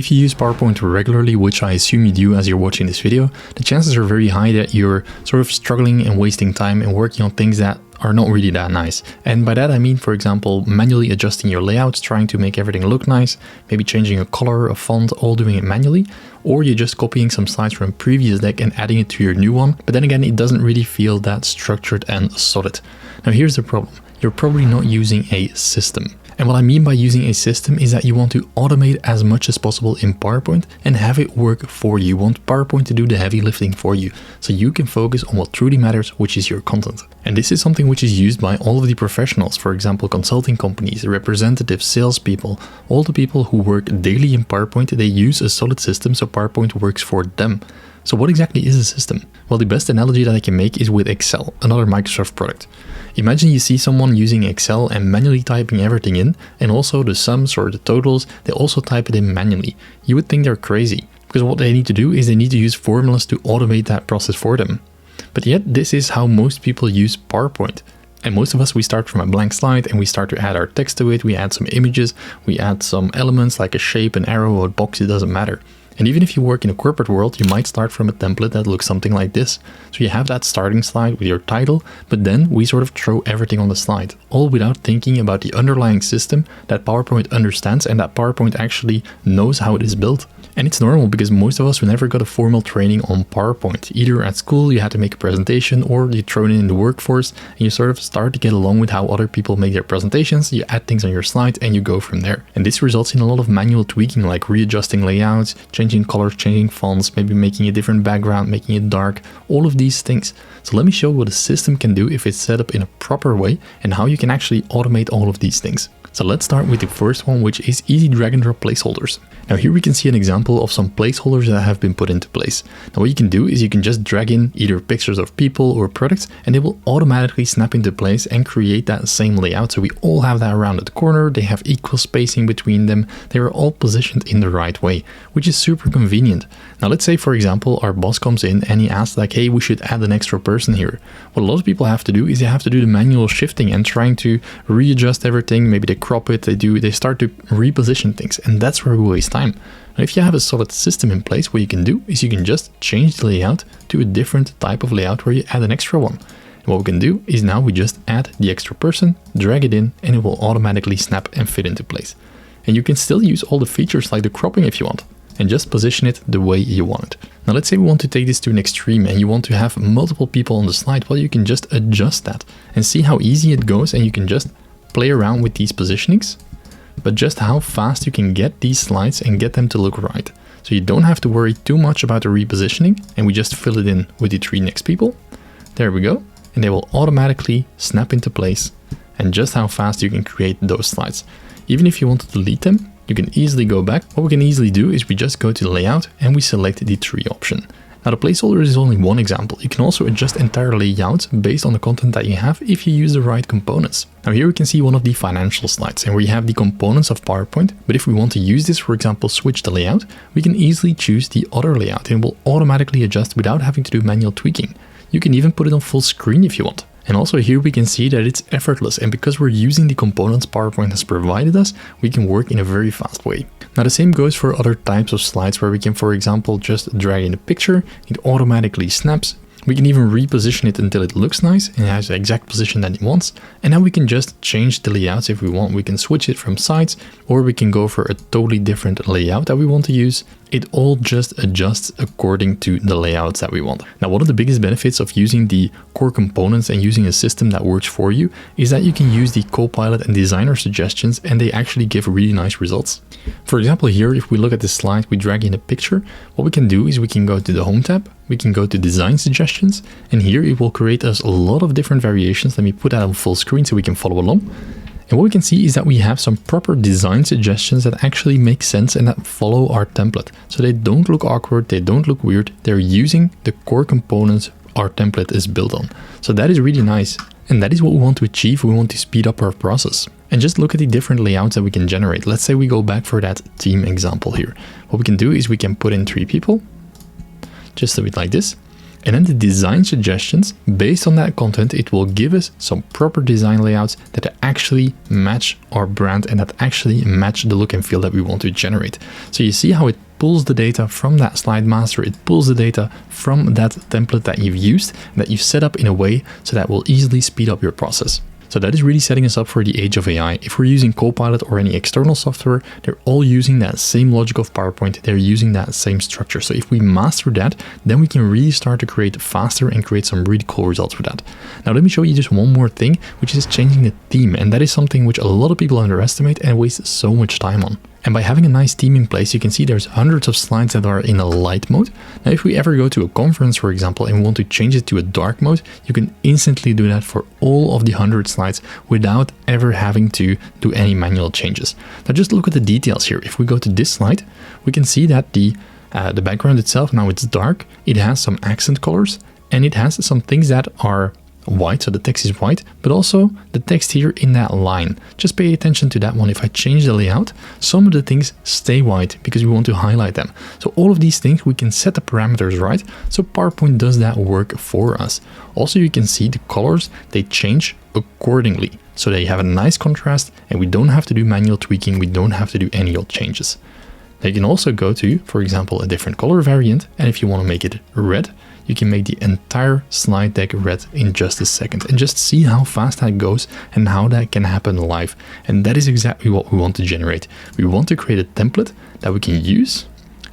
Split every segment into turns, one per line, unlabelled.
If you use PowerPoint regularly, which I assume you do as you're watching this video, the chances are very high that you're sort of struggling and wasting time and working on things that are not really that nice. And by that I mean, for example, manually adjusting your layouts, trying to make everything look nice, maybe changing a color, a font, all doing it manually, or you're just copying some slides from a previous deck and adding it to your new one, but then again it doesn't really feel that structured and solid. Now here's the problem, you're probably not using a system. And what I mean by using a system is that you want to automate as much as possible in PowerPoint and have it work for you. You want PowerPoint to do the heavy lifting for you, so you can focus on what truly matters, which is your content. And this is something which is used by all of the professionals, for example, consulting companies, representatives, salespeople, all the people who work daily in PowerPoint, they use a solid system so PowerPoint works for them. So what exactly is a system? Well, the best analogy that I can make is with Excel, another Microsoft product. Imagine you see someone using Excel and manually typing everything in, and also the sums or the totals, they also type it in manually. You would think they're crazy, because what they need to do is they need to use formulas to automate that process for them. But yet this is how most people use PowerPoint. And most of us, we start from a blank slide and we start to add our text to it, we add some images, we add some elements like a shape, an arrow, or a box, it doesn't matter. And even if you work in a corporate world, you might start from a template that looks something like this. So you have that starting slide with your title, but then we sort of throw everything on the slide, all without thinking about the underlying system that PowerPoint understands and that PowerPoint actually knows how it is built. And it's normal because most of us, we never got a formal training on PowerPoint. Either at school you had to make a presentation, or you thrown it in the workforce and you sort of start to get along with how other people make their presentations. You add things on your slides and you go from there. And this results in a lot of manual tweaking, like readjusting layouts, changing colors, changing fonts, maybe making a different background, making it dark, all of these things. So let me show what a system can do if it's set up in a proper way and how you can actually automate all of these things. So let's start with the first one, which is easy drag and drop placeholders. Now here we can see an example of some placeholders that have been put into place. Now what you can do is you can just drag in either pictures of people or products and they will automatically snap into place and create that same layout. So we all have that around the corner, they have equal spacing between them, they are all positioned in the right way, which is super convenient. Now let's say, for example, our boss comes in and he asks like, hey, we should add an extra person here. What a lot of people have to do is they have to do the manual shifting and trying to readjust everything. Maybe they crop it, they start to reposition things, and that's where we waste time. Now, if you have a solid system in place, what you can do is you can just change the layout to a different type of layout where you add an extra one. And what we can do is now we just add the extra person, drag it in, and it will automatically snap and fit into place. And you can still use all the features like the cropping if you want, and just position it the way you want it. Now let's say we want to take this to an extreme and you want to have multiple people on the slide. Well, you can just adjust that and see how easy it goes, and you can just play around with these positionings, but just how fast you can get these slides and get them to look right. So you don't have to worry too much about the repositioning, and we just fill it in with the 3 next people. There we go, and they will automatically snap into place, and just how fast you can create those slides. Even if you want to delete them, you can easily go back. What we can easily do is we just go to layout and we select the 3 option. Now the placeholder is only one example. You can also adjust entire layouts based on the content that you have if you use the right components. Now here we can see one of the financial slides and we have the components of PowerPoint, but if we want to use this, for example, switch the layout, we can easily choose the other layout and it will automatically adjust without having to do manual tweaking. You can even put it on full screen if you want. And also here we can see that it's effortless, and because we're using the components PowerPoint has provided us, we can work in a very fast way. Now the same goes for other types of slides where we can, for example, just drag in a picture, it automatically snaps. We can even reposition it until it looks nice and has the exact position that it wants. And now we can just change the layouts if we want. We can switch it from sides, or we can go for a totally different layout that we want to use. It all just adjusts according to the layouts that we want. Now, one of the biggest benefits of using the core components and using a system that works for you is that you can use the Copilot and Designer suggestions and they actually give really nice results. For example, here, if we look at this slide, we drag in a picture. What we can do is we can go to the Home tab, we can go to Design Suggestions, and here it will create us a lot of different variations. Let me put that on full screen so we can follow along. And what we can see is that we have some proper design suggestions that actually make sense and that follow our template. So they don't look awkward, they don't look weird, they're using the core components our template is built on. So that is really nice. And that is what we want to achieve. We want to speed up our process. And just look at the different layouts that we can generate. Let's say we go back for that team example here. What we can do is we can put in 3 people, just a bit like this. And then the design suggestions, based on that content, it will give us some proper design layouts that actually match our brand and that actually match the look and feel that we want to generate. So you see how it pulls the data from that slide master, it pulls the data from that template that you've used, that you've set up in a way so that will easily speed up your process. So that is really setting us up for the age of AI. If we're using Copilot or any external software, they're all using that same logic of PowerPoint. They're using that same structure. So if we master that, then we can really start to create faster and create some really cool results with that. Now, let me show you just one more thing, which is changing the theme. And that is something which a lot of people underestimate and waste so much time on. And by having a nice theme in place, you can see there's hundreds of slides that are in a light mode. Now, if we ever go to a conference, for example, and want to change it to a dark mode, you can instantly do that for all of the 100 slides without ever having to do any manual changes. Now, just look at the details here. If we go to this slide, we can see that the background itself, now it's dark. It has some accent colors and it has some things that are white, so the text is white, but also the text here in that line. Just pay attention to that one. If I change the layout, some of the things stay white because we want to highlight them. So all of these things, we can set the parameters right, so PowerPoint does that work for us. Also, you can see the colors, they change accordingly. So they have a nice contrast and we don't have to do manual tweaking, we don't have to do any old changes. Now you can also go to, for example, a different color variant, and if you want to make it red, you can make the entire slide deck red in just a second and just see how fast that goes and how that can happen live. And that is exactly what we want to generate. We want to create a template that we can use.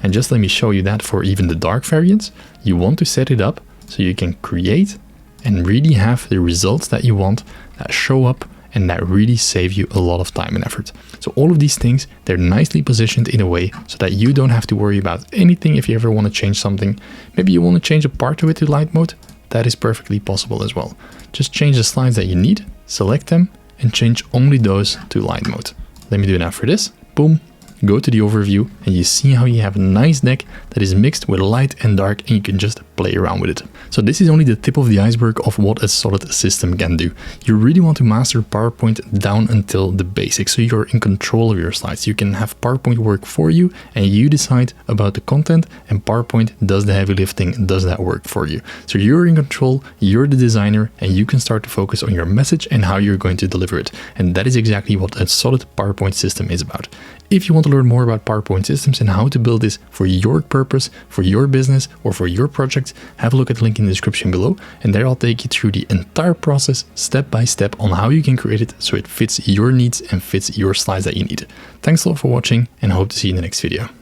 And just let me show you that for even the dark variants. You want to set it up so you can create and really have the results that you want that show up and that really save you a lot of time and effort. So all of these things, they're nicely positioned in a way so that you don't have to worry about anything if you ever want to change something. Maybe you want to change a part to it to light mode. That is perfectly possible as well. Just change the slides that you need, select them, and change only those to light mode. Let me do that for this. Boom. Go to the overview and you see how you have a nice deck that is mixed with light and dark and you can just play around with it. So this is only the tip of the iceberg of what a solid system can do. You really want to master PowerPoint down until the basics, so you're in control of your slides. You can have PowerPoint work for you and you decide about the content and PowerPoint does the heavy lifting, does that work for you. So you're in control, you're the designer, and you can start to focus on your message and how you're going to deliver it. And that is exactly what a solid PowerPoint system is about. If you want to learn more about PowerPoint systems and how to build this for your purpose, for your business, or for your project, have a look at the link in the description below, and there I'll take you through the entire process step by step on how you can create it so it fits your needs and fits your slides that you need. Thanks a lot for watching, and I hope to see you in the next video.